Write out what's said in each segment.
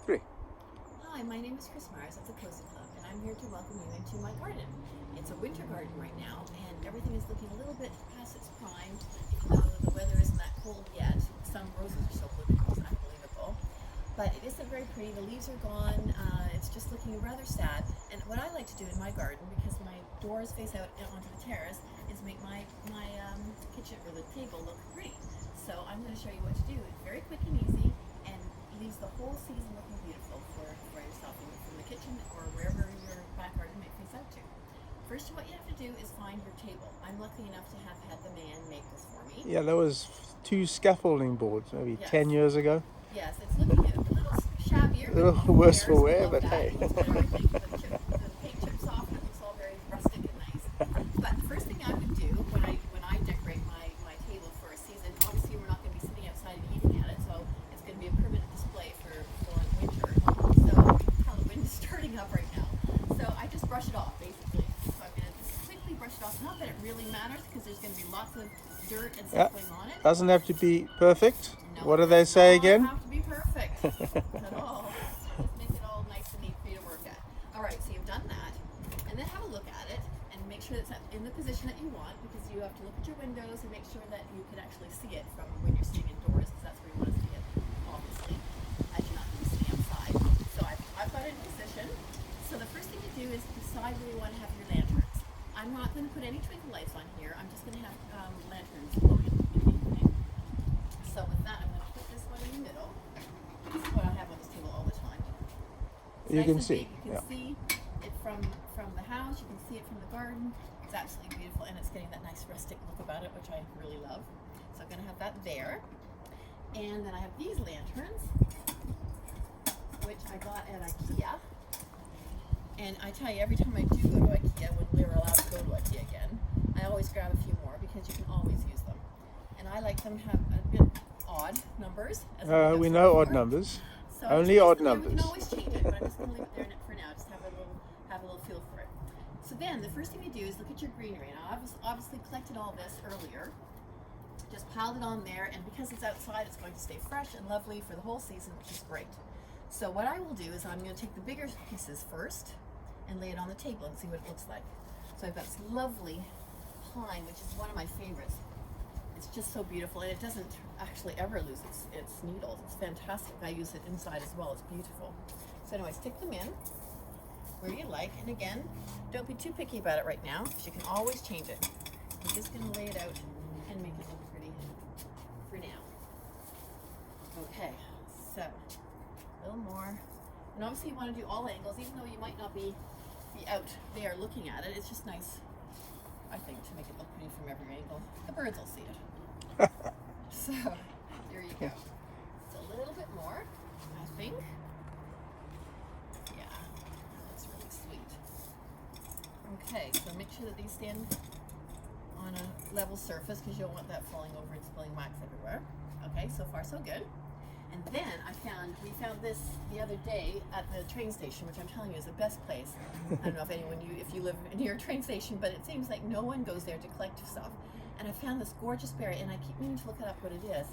3. Hi, my name is Chris Myers of the Cozy Club, and I'm here to welcome you into my garden. It's a winter garden right now, and everything is looking a little bit past its prime, even though the weather isn't that cold yet. Some roses are still blooming, which is unbelievable. But it isn't very pretty. The leaves are gone. It's just looking rather sad. And what I like to do in my garden, because my doors face out onto the terrace, is make my kitchen or the table look pretty. So I'm going to show you what to do. It's very quick and easy, and leaves the whole season looking beautiful for yourself, either from the kitchen or wherever your back garden might face out to. First, what you have to do is find your table. I'm lucky enough to have had the man make this for me. Yeah, there was 2 scaffolding boards maybe Yes. 10 years ago. Yes, it's looking a little shabbier, A little but worse for we wear, love but that. hey. He's got everything. The paint chips off, and it looks all very rustic and nice. But the first thing I would do when I decorate my table for a season, obviously we're not going to be sitting outside and eating at it, so it's going to be a permanent display for winter. So how the wind is starting up right now. So I just brush it off basically. So I'm going to just quickly brush it off. Not that it really matters, because there's going to be lots of dirt and stuff going on it. Doesn't have to be perfect. No, What do they say again? It doesn't have to be perfect at all. Just make it all nice and neat for you to work at. All right, so you've done that, and then have a look at it and make sure it's in the position that you want, because you have to look at your windows and make sure that you can actually see it from when you're sitting indoors, because that's where you want to see it, obviously, as you're not going to be sitting outside. So I've got it in position. So the first thing you do is decide where you want to have your lanterns. I'm not going to put any twinkle lights on here. I'm just going to have lanterns glowing in the evening. So with that, I'm going to put this one in the middle. This is what I have on this table all the time. It's You nice can and see. big. You can see it from the house. You can see it from the garden. It's absolutely beautiful, and it's getting that nice rustic look about it, which I really love. So I'm going to have that there. And then I have these lanterns, which I got at IKEA. And I tell you, every time I do go to IKEA, when we're allowed to go to IKEA again, I always grab a few more, because you can always use them. And I like them to have a bit odd numbers. We know odd numbers. So Only odd we numbers. can always change it, but I'm just going to leave it there for now. Just have a little feel for it. So then, the first thing you do is look at your greenery. And I obviously collected all this earlier. Just piled it on there, and because it's outside, it's going to stay fresh and lovely for the whole season, which is great. So what I will do is I'm going to take the bigger pieces first and lay it on the table and see what it looks like. So I've got this lovely pine, which is one of my favorites. It's just so beautiful, and it doesn't actually ever lose its needles. It's fantastic. I use it inside as well. It's beautiful. So anyway, stick them in where you like, and again, don't be too picky about it right now, because you can always change it. I'm just going to lay it out and make it look pretty for now. Okay, so a little more. And obviously you want to do all angles, even though you might not be out there looking at it. It's just nice, I think, to make it look pretty from every angle. The birds will see it. So, there you go. It's a little bit more, I think. Yeah, that's really sweet. Okay, so make sure that these stand on a level surface, because you don't want that falling over and spilling wax everywhere. Okay, so far so good. And then we found this the other day at the train station, which I'm telling you is the best place. I don't know if you live near a train station, but it seems like no one goes there to collect stuff. And I found this gorgeous berry, and I keep meaning to look it up what it is.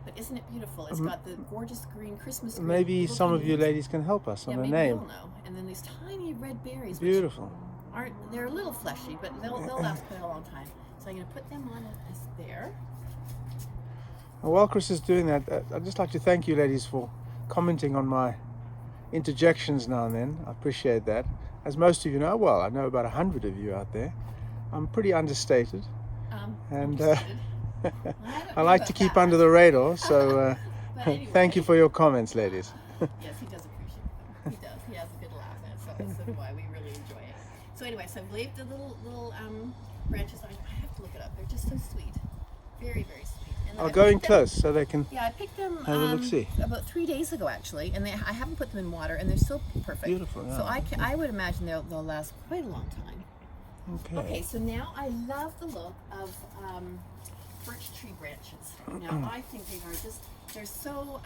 But isn't it beautiful? It's got the gorgeous green Christmas green. Maybe some of you ladies can help us on the maybe name. you'll know. And then these tiny red berries, Beautiful. they're a little fleshy, but they'll last quite a long time. So I'm going to put them on this there. And while Chris is doing that, I'd just like to thank you ladies for commenting on my interjections now and then. I appreciate that. As most of you know, well, I know about 100 of you out there. I'm pretty understated. And I like to keep under the radar, so anyway. Thank you for your comments, ladies. Yes, he does appreciate them. He does. He has a good laugh, and so do I. We really enjoy it. So anyway, so I've laid the little branches on. I have to look it up. They're just so sweet. Very, very sweet. And I'll go in close so they can I picked them have a look-see. About 3 days ago, actually, and I haven't put them in water, and they're still perfect. Beautiful, yeah. So I would imagine they'll last quite a long time. Okay. So now I love the look of birch tree branches. Now I think they're so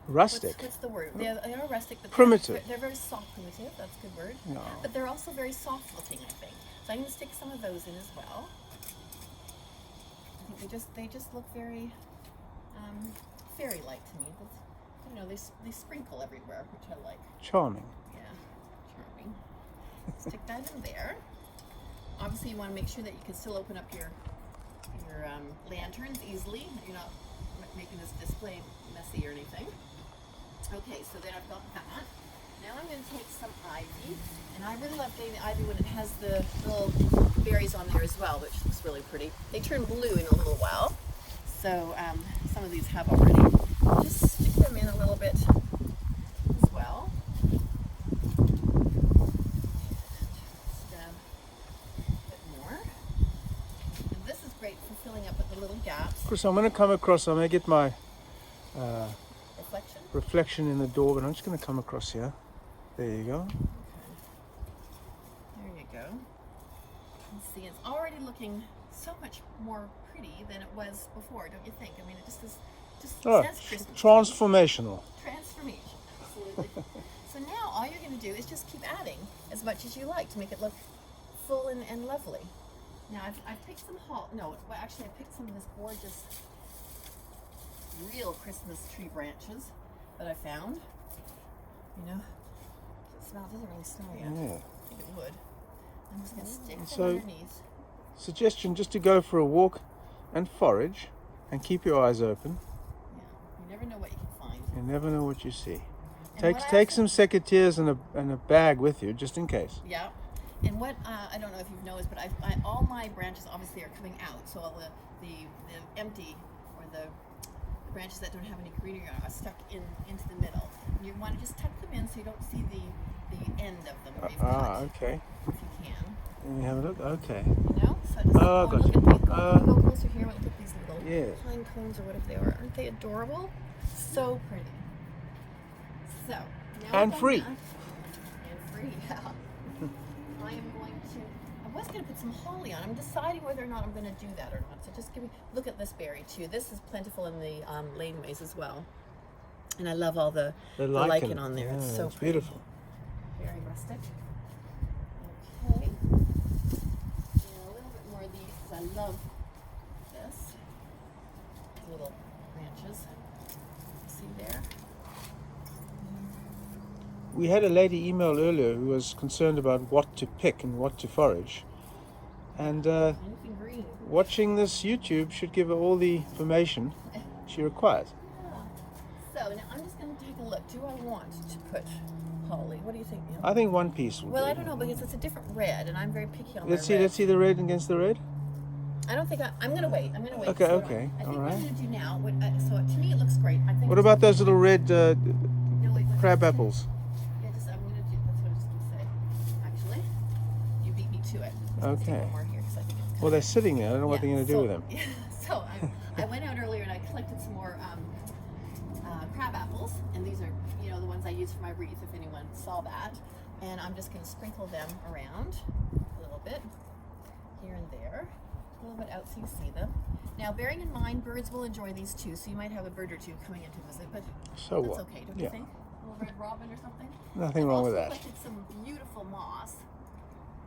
Rustic. What's the word? They are rustic, but Primitive. They're very soft, primitive. That's a good word. No. But they're also very soft looking, I think. So I'm going to stick some of those in as well. I think they just look very fairy-like to me. you know, they sprinkle everywhere, which I like. Charming. Yeah, charming. Stick that in there. Obviously, you want to make sure that you can still open up your lanterns easily. You're not making this display messy or anything. Okay, so then I've got that. Now I'm going to take some ivy, and I really love getting the ivy when it has the little berries on there as well, which looks really pretty. They turn blue in a little while, so some of these have already. Just stick them in a little bit as well. Filling up with the little gaps. Of course, I'm going to come across, I'm going to get my reflection in the door, but I'm just going to come across here. There you go. Okay. There you go. You can see it's already looking so much more pretty than it was before, don't you think? I mean, it just says Christmas. Transformational. Transformation, absolutely. So now all you're going to do is just keep adding as much as you like to make it look full and lovely. Now I've picked some I picked some of this gorgeous real Christmas tree branches that I found. You know, it doesn't really smell yet. Yeah. I think it would. I'm just going to stick them So, underneath. suggestion, just to go for a walk and forage and keep your eyes open. Yeah, you never know what you can find. You never know what you see. And Take some secateurs and a bag with you, just in case. Yeah. And what I don't know if you've noticed, but all my branches obviously are coming out. So all the empty or the branches that don't have any greenery are stuck into the middle. And you want to just tuck them in so you don't see the end of them. Where you've cut, Okay. if you can. Let me have a look. Okay. You know. So just got look you. at these. Go closer here. Look at these little pine cones or whatever they are. Aren't they adorable? So pretty. So. Now And free. And free. Yeah. I am going to, I was going to put some holly on. I'm deciding whether or not I'm going to do that or not. So just look at this berry too. This is plentiful in the laneways as well. And I love all the lichen on there. Yeah, it's so it's pretty. beautiful. Very rustic. Okay. And a little bit more of these because I love this. Little branches. See there? We had a lady email earlier who was concerned about what to pick and what to forage. And Anything green. watching this YouTube should give her all the information she requires. So now I'm just going to take a look. Do I want to put holly? What do you think, Neil? I think one piece would Well, do. I don't know because it's a different red, and I'm very picky on Let's my red. Let's see the red against the red. I don't think I'm going to wait. I'm going to wait. Okay, So okay, I think all what right. I'm going to do now. So to me, it looks great. I think. What about those little red No, wait, crab apples? Yeah, I'm going to do. That's what I was going to say. Actually, you beat me to it. Let's Okay. take one more here, 'cause I think it's Well, they're sitting there. I don't know what they're going to do with them. Yeah, so I went out earlier and I collected some more crab apples, and these are the ones I use for my wreath. If anyone saw that, and I'm just going to sprinkle them around a little bit here and there, a little bit out so you see them. Now, bearing in mind, birds will enjoy these too, so you might have a bird or two coming in to visit, but So that's what? okay, don't you think? A little red robin or something. Nothing wrong with I've that. also collected some beautiful moss.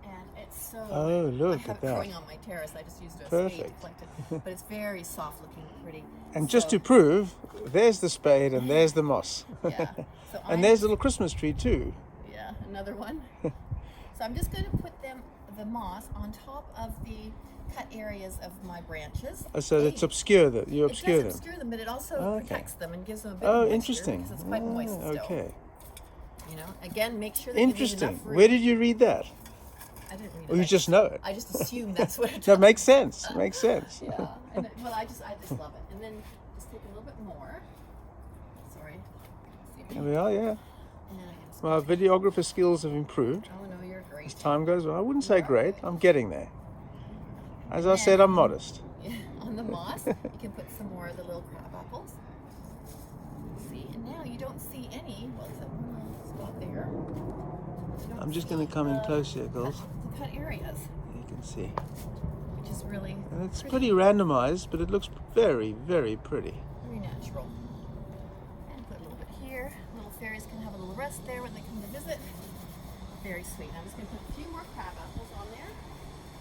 And it's so. Oh, look I have at it that. growing on my terrace. I just used a spade to Perfect. collect it, but it's very soft looking, pretty. And just to prove, there's the spade and there's the moss. Yeah. So And there's a little Christmas tree too. Yeah, another one. So I'm just going to put the moss on top of the cut areas of my branches. Oh, so it's obscure that you obscure It them. does obscure them, but it also Okay. protects them and gives them a bit Oh, of moisture interesting. because it's quite moist still. Okay. Again, make sure that you leave Interesting. enough room. Where did you read that? I didn't read it. Or you just know it? I just assume that's what it That makes sense. Makes sense. Yeah. And, well, I just love it. And then just take a little bit more. Sorry. See There me? we are, yeah. And I can My videographer skills have improved Oh no, you're great. as time goes on. I wouldn't say You are great. great. I'm getting there. As I said, I'm modest. Yeah, on the moss, you can put some more of the little crab apples. See, and now you don't see any. Well, except one little spot there. You don't I'm just see going to come in the close here, girls. The cut areas, You can see. which is really And it's pretty randomized, but it looks very, very pretty. very natural. And put a little bit here. Little fairies can have a little rest there when they come to visit. Very sweet. I'm just going to put a few more crab apples on there.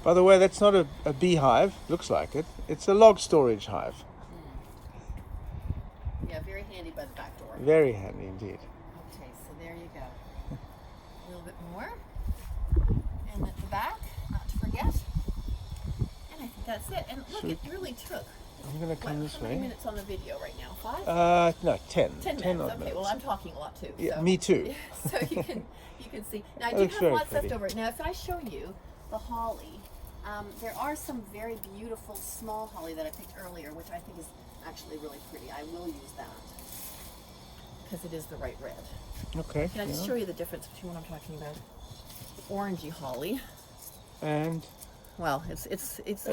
By the way, that's not a beehive. Looks like it. It's a log storage hive. Yeah, very handy by the back door. Very handy indeed. Okay, so there you go. A little bit more. And at the back, not to forget. And I think that's it. And look, it really took. I'm going to come this How many way. minutes on the video right now? 5? No, 10. 10 10 minutes. odd Okay, minutes. well I'm talking a lot too. Yeah, so. me too. So you can see. Now I That do looks have very lots pretty. left over. Now if I show you the holly, there are some very beautiful small holly that I picked earlier, which I think is actually really pretty. I will use that because it is the right red. Okay. Can I just show you the difference between what I'm talking about? The orangey holly. And Well, it's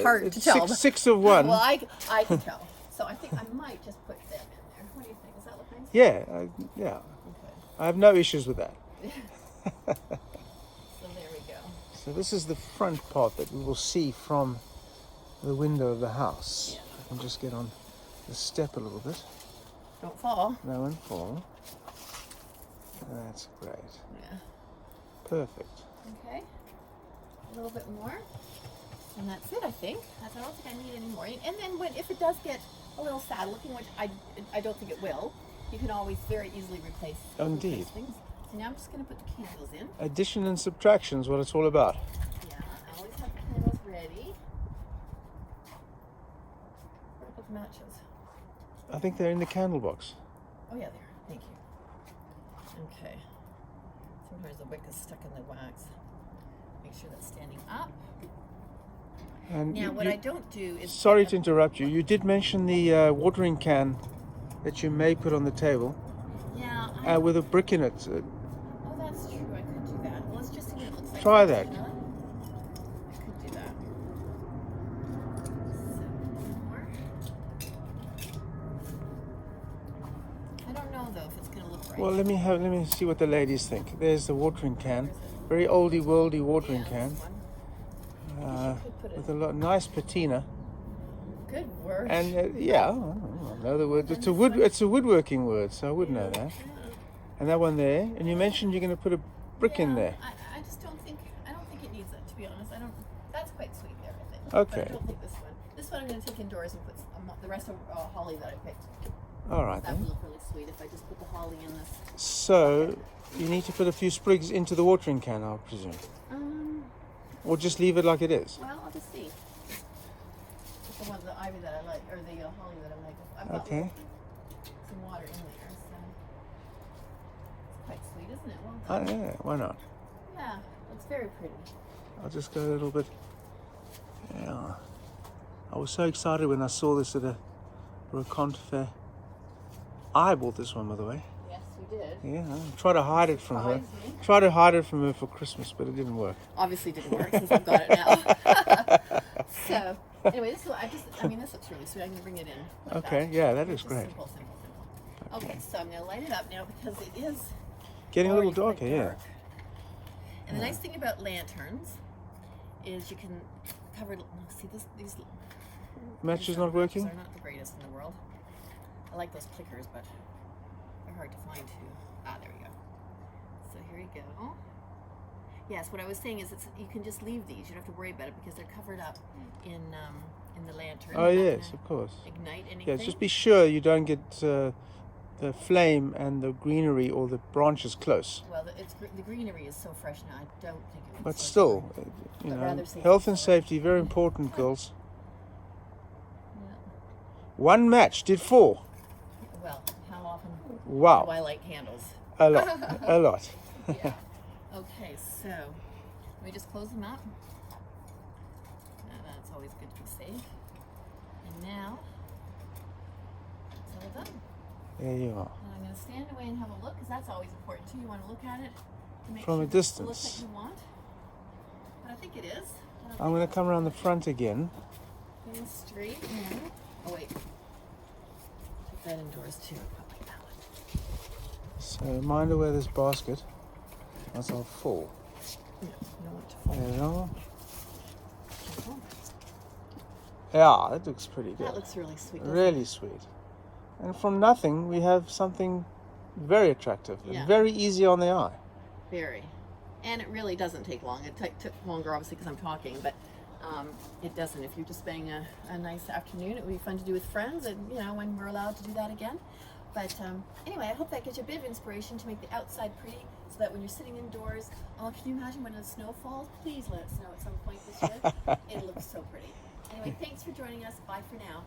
hard it's to tell. six of one. Well, I can tell. So I think I might just put them in there. What do you think? Does that look nice? Yeah, yeah. Okay. I have no issues with that. So there we go. So this is the front part that we will see from the window of the house. Yeah. I can just get on the step a little bit. Don't fall. No one fall. That's great. Yeah. Perfect. Okay. A little bit more. And that's it, I think. I don't think I need any more. And then if it does get a little sad looking, which I don't think it will, you can always very easily replace Indeed. things. So now I'm just going to put the candles in. Addition and subtraction is what it's all about. Yeah, I always have the candles ready. Where are the matches? I think they're in the candle box. Oh yeah, there. Thank you. Okay. Sometimes the wick is stuck in the wax. Make sure that's standing up. And Now, what I don't do is... Sorry to interrupt you. You did mention the watering can that you may put on the table Yeah. with a brick in it. Oh, that's true. I could do that. Well, let's just see what it looks like. Try that. Shall I could do that. So, more. I don't know though if it's going to look right. Well, let me see what the ladies think. There's the watering can, very oldie worldy watering can, This one. with a nice patina. Good word. And yeah, I know the word. It's a woodworking word, so I would know that. And that one there. And you mentioned you're going to put a brick in there. I just don't think it needs it, to be honest. That's quite sweet there, I think. Okay. But I don't think this one. This one I'm going to take indoors and put the rest of holly that I picked. All right That would then. look really sweet if I just put the holly in this. So you need to put a few sprigs into the watering can, I presume, or just leave it like it is. Well, I'll just see. Put the ivy that I like, or the holly that I like. I've got Okay. some water in there, so it's quite sweet, isn't it? Well, Yeah, why not? yeah, it's very pretty. I'll just go a little bit. Yeah. I was so excited when I saw this at a rencontre fair. I bought this one, by the way. Yes, you did. Yeah, I tried to hide it from her. Surprised me. Tried to hide it from her for Christmas, but it didn't work. Obviously didn't work since I've got it now. So anyway, this looks really sweet. I'm gonna bring it in. Like Okay, that. yeah, that is Just great. Simple. Okay, so I'm gonna light it up now because it is Getting a little already darker, quite yeah. dark. And the nice thing about lanterns is you can cover. See these Match is not working? They're not the greatest in the world. I like those clickers, but they're hard to find too. Ah, there we go. So here you go. Yes, what I was saying is you can just leave these. You don't have to worry about it because they're covered up in the lantern. Oh They're not yes, gonna of course. Ignite anything. Yeah, just be sure you don't get the flame and the greenery or the branches close. Well, the greenery is so fresh now. I don't think it would. But start still, burning. you But know, rather safe health than and sorry. safety, very important, girls. Yeah. One match did 4. Well, how often Wow. do I light candles? A lot, a lot. Yeah. Okay, so let me just close them up. That's always good to be safe. And now it's all done. There you are. And I'm going to stand away and have a look because that's always important too. You want to look at it to make From sure a it's the look distance. that you want. But I think it is. I'm going to come around the front again. Going straight in. Oh wait. Put that indoors too. Put my palette. So mind where this basket, else I'll fall. No, you don't want it to fall. There you are. Careful. Yeah, that looks pretty good. That looks really sweet. doesn't Really sweet. And from nothing, we have something very attractive, and Yeah. very easy on the eye. it? Very. And it really doesn't take long. It took longer, obviously, because I'm talking, but it doesn't. If you're just spending a nice afternoon, it would be fun to do with friends, and when we're allowed to do that again. But anyway, I hope that gives you a bit of inspiration to make the outside pretty, so that when you're sitting indoors, oh, can you imagine when the snow falls? Please let us know at some point this year. It looks so pretty. Anyway, thanks for joining us. Bye for now.